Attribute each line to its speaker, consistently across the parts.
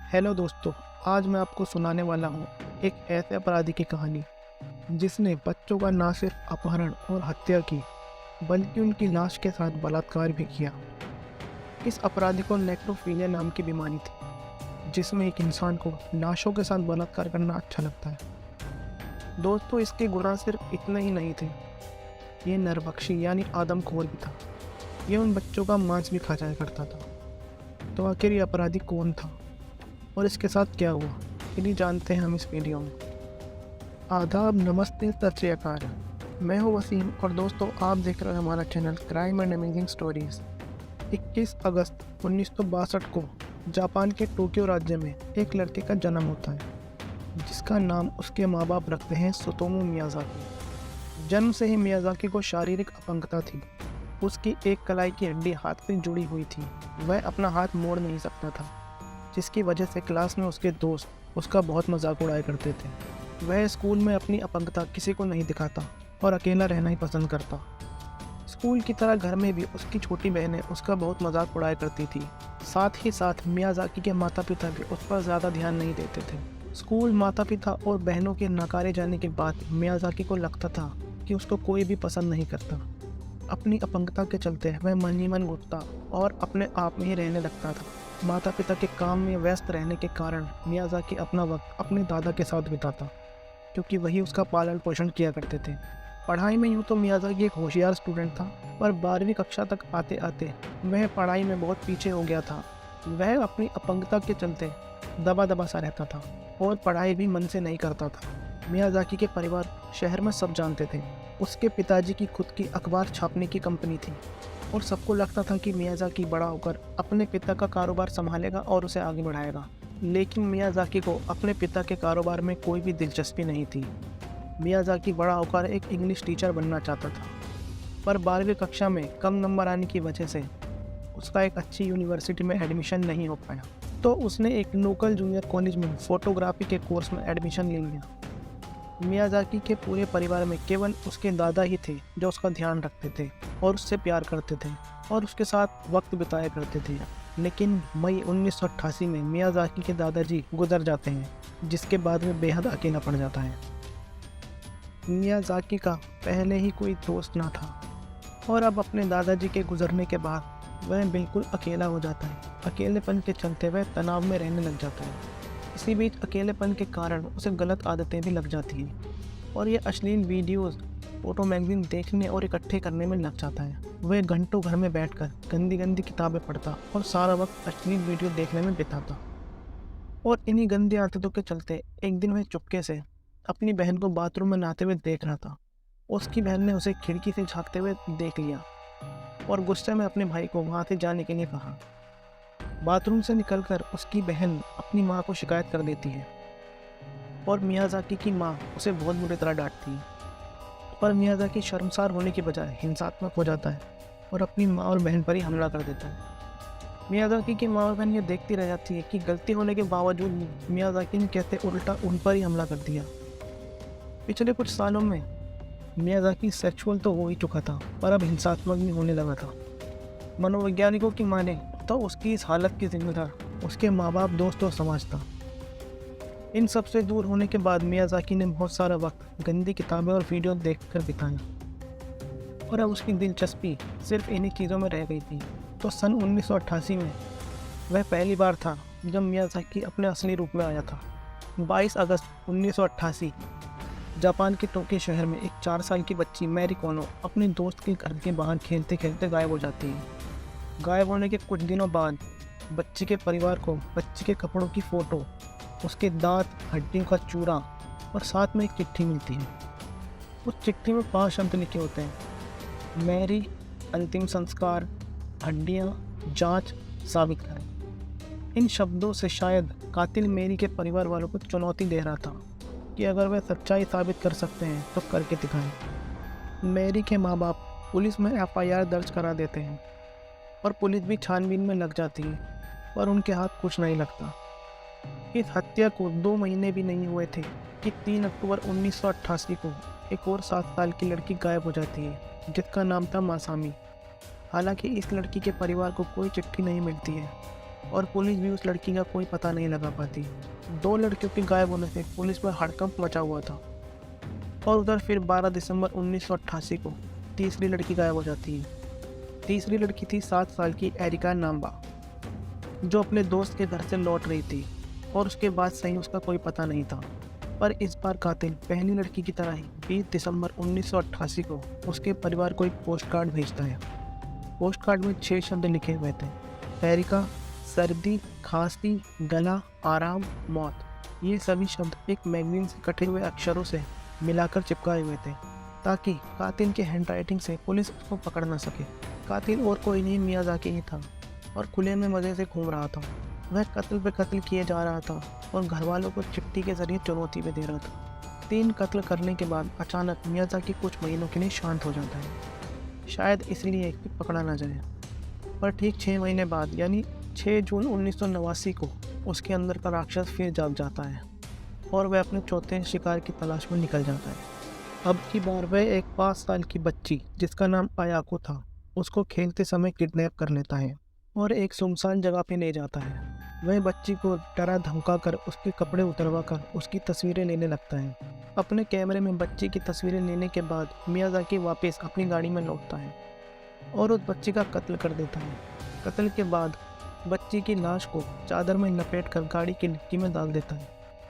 Speaker 1: Hello दोस्तों, आज मैं आपको सुनाने वाला हूँ एक ऐसे अपराधी की कहानी जिसने बच्चों का न सिर्फ अपहरण और हत्या की बल्कि उनकी लाश के साथ बलात्कार भी किया। इस अपराधी को नेक्रोफिलिया नाम की बीमारी थी जिसमें एक इंसान को लाशों के साथ बलात्कार करना अच्छा लगता है। दोस्तों, इसके गुनाह सिर्फ इतने ही नहीं थे, ये नरभक्षी यानी आदमखोर भी था। ये उन बच्चों का मांस भी खा जाया करता था। तो आखिर ये अपराधी कौन था और इसके साथ क्या हुआ, इन्हीं जानते हैं हम इस वीडियो में। आदाब, नमस्ते, सत श्री अकाल। मैं हूँ वसीम और दोस्तों आप देख रहे हैं हमारा channel crime and amazing stories. 21 अगस्त 1962 को जापान के टोक्यो राज्य में एक लड़के का जन्म होता है जिसका नाम उसके माँ बाप रखते हैं सुतोमो मियाजाकी। जन्म से ही मियाजाकी को शारीरिक अपंगता थी। उसकी एक कलाई की हड्डी हाथ से जुड़ी हुई थी। वह अपना हाथ मोड़ नहीं सकता था, जिसकी वजह से क्लास में उसके दोस्त उसका बहुत मजाक उड़ाया करते थे। वह स्कूल में अपनी अपंगता किसी को नहीं दिखाता और अकेला रहना ही पसंद करता। स्कूल की तरह घर में भी उसकी छोटी बहनें उसका बहुत मजाक उड़ाया करती थी। साथ ही साथ मियाजाकी के माता पिता भी उस पर ज़्यादा ध्यान नहीं देते थे। स्कूल, माता पिता और बहनों के नकारे जाने के बाद मियाजाकी को लगता था कि उसको कोई भी पसंद नहीं करता। अपनी अपंगता के चलते वह मन ही मन घुटता और अपने आप में ही रहने लगता था। माता पिता के काम में व्यस्त रहने के कारण मियाजाकी अपना वक्त अपने दादा के साथ बिताता, क्योंकि वही उसका पालन पोषण किया करते थे। पढ़ाई में यूँ तो मियाजाकी एक होशियार स्टूडेंट था, पर 12वीं कक्षा तक आते आते वह पढ़ाई में बहुत पीछे हो गया था। वह अपनी अपंगता के चलते दबा दबा सा रहता था और पढ़ाई भी मन से नहीं करता था। मियाजाकी के परिवार शहर में सब जानते थे। उसके पिताजी की खुद की अखबार छापने की कंपनी थी और सबको लगता था कि मियाजाकी बड़ा होकर अपने पिता का कारोबार संभालेगा और उसे आगे बढ़ाएगा। लेकिन मियाजाकी को अपने पिता के कारोबार में कोई भी दिलचस्पी नहीं थी। मियाजाकी बड़ा होकर एक इंग्लिश टीचर बनना चाहता था, पर 12वीं कक्षा में कम नंबर आने की वजह से उसका एक अच्छी यूनिवर्सिटी में एडमिशन नहीं हो पाया। तो उसने एक लोकल जूनियर कॉलेज में फोटोग्राफी के कोर्स में एडमिशन ले लिया। मियाजाकी के पूरे परिवार में केवल उसके दादा ही थे जो उसका ध्यान रखते थे और उससे प्यार करते थे और उसके साथ वक्त बिताया करते थे। लेकिन मई 1988 में मियाजाकी के दादाजी गुजर जाते हैं, जिसके बाद में बेहद अकेला पड़ जाता है। मियाजाकी का पहले ही कोई दोस्त ना था और अब अपने दादाजी के गुजरने के बाद वह बिल्कुल अकेला हो जाता है। अकेलेपन के चलते वह तनाव में रहने लग जाता है। इसी बीच अकेलेपन के कारण उसे गलत आदतें भी लग जाती हैं और ये अश्लील वीडियोस, फोटो मैगजीन देखने और इकट्ठे करने में लग जाता है। वह घंटों घर में बैठकर गंदी गंदी किताबें पढ़ता और सारा वक्त अश्लील वीडियो देखने में बिताता। और इन्हीं गंदी आदतों के चलते एक दिन वह चुपके से अपनी बहन को बाथरूम में नहाते हुए देख रहा था। उसकी बहन ने उसे खिड़की से झांकते हुए देख लिया और गुस्से में अपने भाई को वहाँ से जाने के लिए कहा। बाथरूम से निकलकर उसकी बहन अपनी माँ को शिकायत कर देती है और मियाजाकी की माँ उसे बहुत बुरी तरह डांटती है। पर मियाजाकी शर्मसार होने के बजाय हिंसात्मक हो जाता है और अपनी माँ और बहन पर ही हमला कर देता है। मियाजाकी की माँ और बहन ये देखती रह जाती है कि गलती होने के बावजूद मियाजाकी ने कैसे उल्टा उन पर ही हमला कर दिया। पिछले कुछ सालों में मियाजाकी सेक्सुअल तो हो ही चुका था, पर अब हिंसात्मक भी होने लगा था। मनोवैज्ञानिकों की माने तो उसकी इस हालत की जिम्मेदार उसके माँ बाप, दोस्त और समाज था। इन सब से दूर होने के बाद मियाजाकी ने बहुत सारा वक्त गंदी किताबें और वीडियो देखकर बिताया और अब उसकी दिलचस्पी सिर्फ इन्हीं चीज़ों में रह गई थी। तो सन 1988 में वह पहली बार था जब मियाजाकी अपने असली रूप में आया था। 22 अगस्त 1988 जापान के टोक्यो शहर में एक 4 साल की बच्ची मैरी कोनो अपने दोस्त के घर के बाहर खेलते खेलते गायब हो जाती है। गायब होने के कुछ दिनों बाद बच्चे के परिवार को बच्चे के कपड़ों की फ़ोटो, उसके दांत, हड्डियों का चूरा और साथ में एक चिट्ठी मिलती है। उस चिट्ठी में 5 शब्द लिखे होते हैं: मैरी, अंतिम संस्कार, हड्डियाँ, जांच, साबित करें। इन शब्दों से शायद कातिल मैरी के परिवार वालों को चुनौती दे रहा था कि अगर वह सच्चाई साबित कर सकते हैं तो करके दिखाएं। मैरी के माँ बाप पुलिस में FIR दर्ज करा देते हैं और पुलिस भी छानबीन में लग जाती है, पर उनके हाथ कुछ नहीं लगता। इस हत्या को 2 महीने भी नहीं हुए थे कि 3 अक्टूबर 1988 को एक और 7 साल की लड़की गायब हो जाती है, जिसका नाम था मासामी। हालांकि इस लड़की के परिवार को कोई चिट्ठी नहीं मिलती है और पुलिस भी उस लड़की का कोई पता नहीं लगा पाती। 2 लड़कियों के गायब होने से पुलिस पर हड़कंप मचा हुआ था। और उधर फिर 12 दिसंबर 1988 को तीसरी लड़की गायब हो जाती है। तीसरी लड़की थी 7 साल की एरिका नाम्बा, जो अपने दोस्त के घर से लौट रही थी और उसके बाद सही उसका कोई पता नहीं था। पर इस बार कातिल पहली लड़की की तरह ही 20 दिसंबर 1988 को उसके परिवार को एक पोस्ट कार्ड भेजता है। पोस्ट कार्ड में 6 शब्द लिखे हुए थे: एरिका, सर्दी, खांसी, गला, आराम, मौत। ये सभी शब्द एक मैगजीन से कटे हुए अक्षरों से मिलाकर चिपकाए हुए थे, ताकि कातिल के हैंडराइटिंग से पुलिस उसको पकड़ न सके। कातिल और कोई नहीं, मियाज़ाकी ही था और खुले में मज़े से घूम रहा था। वह कत्ल पे कत्ल किए जा रहा था और घर वालों को चिट्ठी के जरिए चुनौती भी दे रहा था। 3 कत्ल करने के बाद अचानक मियाज़ाकी कुछ महीनों के लिए शांत हो जाता है, शायद इसलिए कि पकड़ा ना जाए। पर ठीक 6 महीने बाद यानी 6 जून 1989 को उसके अंदर का राक्षस फिर जाग जाता है और वह अपने चौथे शिकार की तलाश में निकल जाता है। अब की बार वह एक 5 साल की बच्ची जिसका नाम अयाको था, उसको खेलते समय किडनैप कर लेता है और एक सुनसान जगह पे ले जाता है। वह बच्ची को डरा धमका कर उसके कपड़े उतरवा कर उसकी तस्वीरें लेने लगता है। अपने कैमरे में बच्ची की तस्वीरें लेने के बाद मियाज़ाकी वापस अपनी गाड़ी में लौटता है और उस बच्ची का कत्ल कर देता है। कत्ल के बाद बच्ची की लाश को चादर में लपेट कर गाड़ी की डिक्की में डाल देता है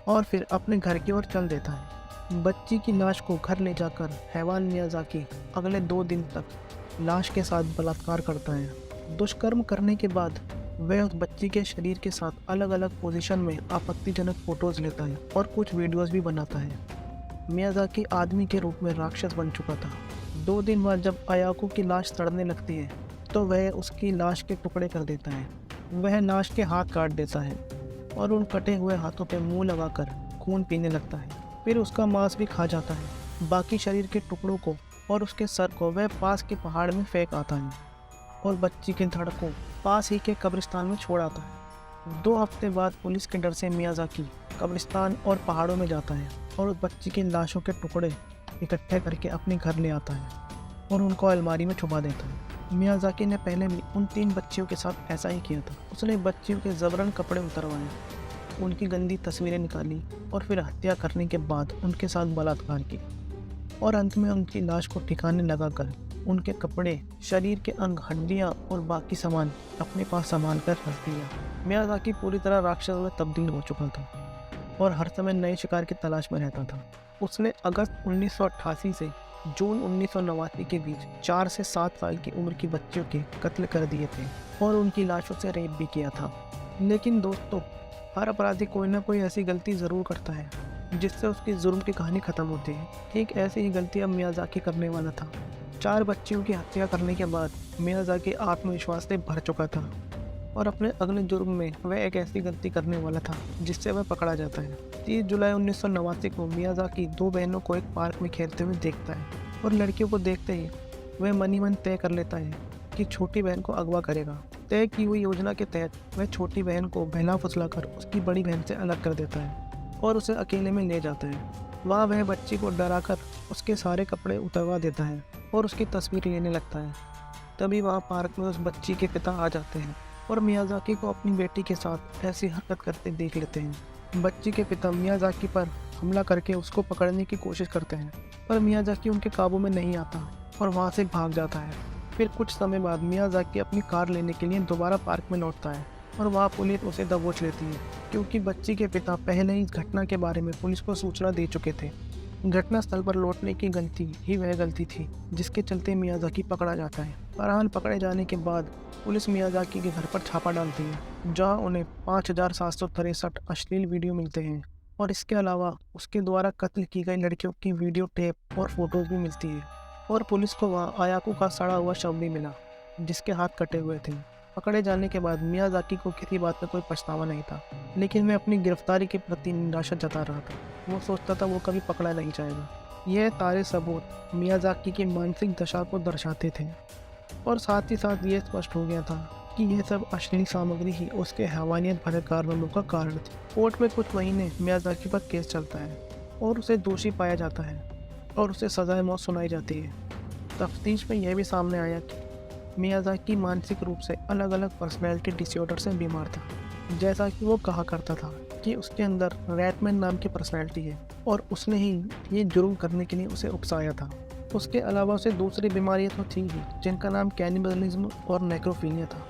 Speaker 1: और फिर अपने घर की ओर चल देता है। बच्ची की लाश को घर ले जाकर हैवान मियाज़ाकी अगले 2 दिन तक लाश के साथ बलात्कार करता है। दुष्कर्म करने के बाद वह उस बच्ची के शरीर के साथ अलग अलग पोजीशन में आपत्तिजनक फोटोज लेता है और कुछ वीडियोस भी बनाता है। मियाज़ाकी आदमी के रूप में राक्षस बन चुका था। 2 दिन बाद जब अयाको की लाश सड़ने लगती है तो वह उसकी लाश के टुकड़े कर देता है। वह लाश के हाथ काट देता है और उन कटे हुए हाथों पे मुंह लगाकर खून पीने लगता है। फिर उसका मांस भी खा जाता है। बाकी शरीर के टुकड़ों को और उसके सर को वह पास के पहाड़ में फेंक आता है और बच्ची के धड़ को पास ही के कब्रिस्तान में छोड़ आता है। 2 हफ्ते बाद पुलिस के डर से मियाज़ाकी कब्रिस्तान और पहाड़ों में जाता है और उस बच्ची की लाशों के टुकड़े इकट्ठे करके अपने घर ले आता है और उनको अलमारी में छुपा देता है। मियाज़ाकी ने पहले भी उन 3 बच्चियों के साथ ऐसा ही किया था। उसने बच्चियों के ज़बरन कपड़े उतरवाए, उनकी गंदी तस्वीरें निकाली और फिर हत्या करने के बाद उनके साथ बलात्कार किया और अंत में उनकी लाश को ठिकाने लगाकर उनके कपड़े, शरीर के अंग, हड्डियाँ और बाकी सामान अपने पास संभाल कर रख दिया। मियाज़ाकी पूरी तरह राक्षस में तब्दील हो चुका था और हर समय नए शिकार की तलाश में रहता था। उसने अगस्त 1988 से जून 1989 के बीच 4 से 7 साल की उम्र की बच्चियों के कत्ल कर दिए थे और उनकी लाशों से रेप भी किया था। लेकिन दोस्तों, हर अपराधी कोई ना कोई ऐसी गलती ज़रूर करता है जिससे उसकी जुर्म की कहानी ख़त्म होती है। ठीक ऐसी ही गलती अब मियाज़ाकी करने वाला था। 4 बच्चियों की हत्या करने के बाद मियाज़ाकी आत्मविश्वास से भर चुका था और अपने अगले जुर्म में वह एक ऐसी गलती करने वाला था जिससे वह पकड़ा जाता है। 30 जुलाई 1989 को मियाज़ाकी 2 बहनों को एक पार्क में खेलते हुए देखता है और लड़कियों को देखते ही वह मन ही मन तय कर लेता है कि छोटी बहन को अगवा करेगा। तय की हुई योजना के तहत वह छोटी बहन को बहला फुसला कर उसकी बड़ी बहन से अलग कर देता है और उसे अकेले में ले जाता है। वहाँ वह बच्ची को डराकर उसके सारे कपड़े उतरवा देता है और उसकी तस्वीर लेने लगता है। तभी वहाँ पार्क में उस बच्ची के पिता आ जाते हैं और मियाज़ाकी को अपनी बेटी के साथ ऐसी हरकत करते देख लेते हैं। बच्ची के पिता मियाज़ाकी पर हमला करके उसको पकड़ने की कोशिश करते हैं, पर मियाज़ाकी उनके काबू में नहीं आता और वहाँ से भाग जाता है। फिर कुछ समय बाद मियाज़ाकी अपनी कार लेने के लिए दोबारा पार्क में लौटता है और वहाँ पुलिस उसे दबोच लेती है, क्योंकि बच्ची के पिता पहले ही इस घटना के बारे में पुलिस को सूचना दे चुके थे। घटनास्थल पर लौटने की गलती ही वह गलती थी जिसके चलते मियाज़ाकी पकड़ा जाता है। बहरहाल पकड़े जाने के बाद पुलिस मियाज़ाकी के घर पर छापा डालती है, जहां उन्हें 5763 अश्लील वीडियो मिलते हैं और इसके अलावा उसके द्वारा कत्ल की गई लड़कियों की वीडियो टेप और फोटोज भी मिलती है। और पुलिस को वहाँ अयाको का सड़ा हुआ शव भी मिला जिसके हाथ कटे हुए थे। पकड़े जाने के बाद मियाज़ाकी को किसी बात का कोई पछतावा नहीं था, लेकिन वह अपनी गिरफ्तारी के प्रति निराशा जता रहा था। वो सोचता था वो कभी पकड़ा नहीं जाएगा। यह सारे सबूत मियाज़ाकी की मानसिक दशा को दर्शाते थे और साथ ही साथ ये स्पष्ट हो गया था कि यह सब अश्लील सामग्री ही उसके हैवानियत भरे कारनामों का कारण थी। कोर्ट में कुछ महीने मियाज़ाकी पर केस चलता है और उसे दोषी पाया जाता है और उसे सज़ाए मौत सुनाई जाती है। तफ्तीश में यह भी सामने आया कि मियाज़ाकी मानसिक रूप से अलग अलग पर्सनैलिटी डिसऑर्डर से बीमार था। जैसा कि वो कहा करता था कि उसके अंदर रैटमैन नाम की पर्सनैलिटी है और उसने ही ये जुर्म करने के लिए उसे उकसाया था। उसके अलावा उसे दूसरी बीमारियां तो थी ही, जिनका नाम कैनिबलिज्म और नेक्रोफीलिया था।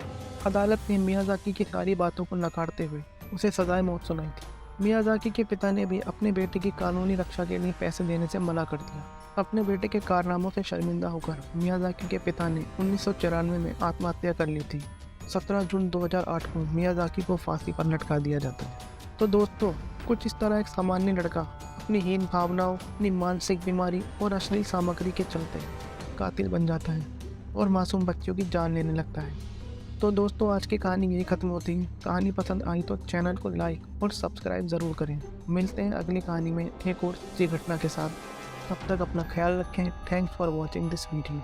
Speaker 1: अदालत ने मियाज़ाकी की सारी बातों को नकारते हुए उसे सजाए मौत सुनाई थी। मियाज़ाकी के पिता ने भी अपने बेटे की कानूनी रक्षा के लिए पैसे देने से मना कर दिया। अपने बेटे के कारनामों से शर्मिंदा होकर मियाज़ाकी के पिता ने 1994 में आत्महत्या कर ली थी। 17 जून 2008 को मियाज़ाकी को फांसी पर लटका दिया जाता है। तो दोस्तों, कुछ इस तरह एक सामान्य लड़का अपनी हीन भावनाओं, अपनी मानसिक बीमारी और अश्लील सामग्री के चलते कातिल बन जाता है और मासूम बच्चों की जान लेने लगता है। तो दोस्तों, आज की कहानी यही खत्म होती है। कहानी पसंद आई तो चैनल को लाइक और सब्सक्राइब ज़रूर करें। मिलते हैं अगली कहानी में एक और सच्ची घटना के साथ। तब तक अपना ख्याल रखें। Thanks for watching this video.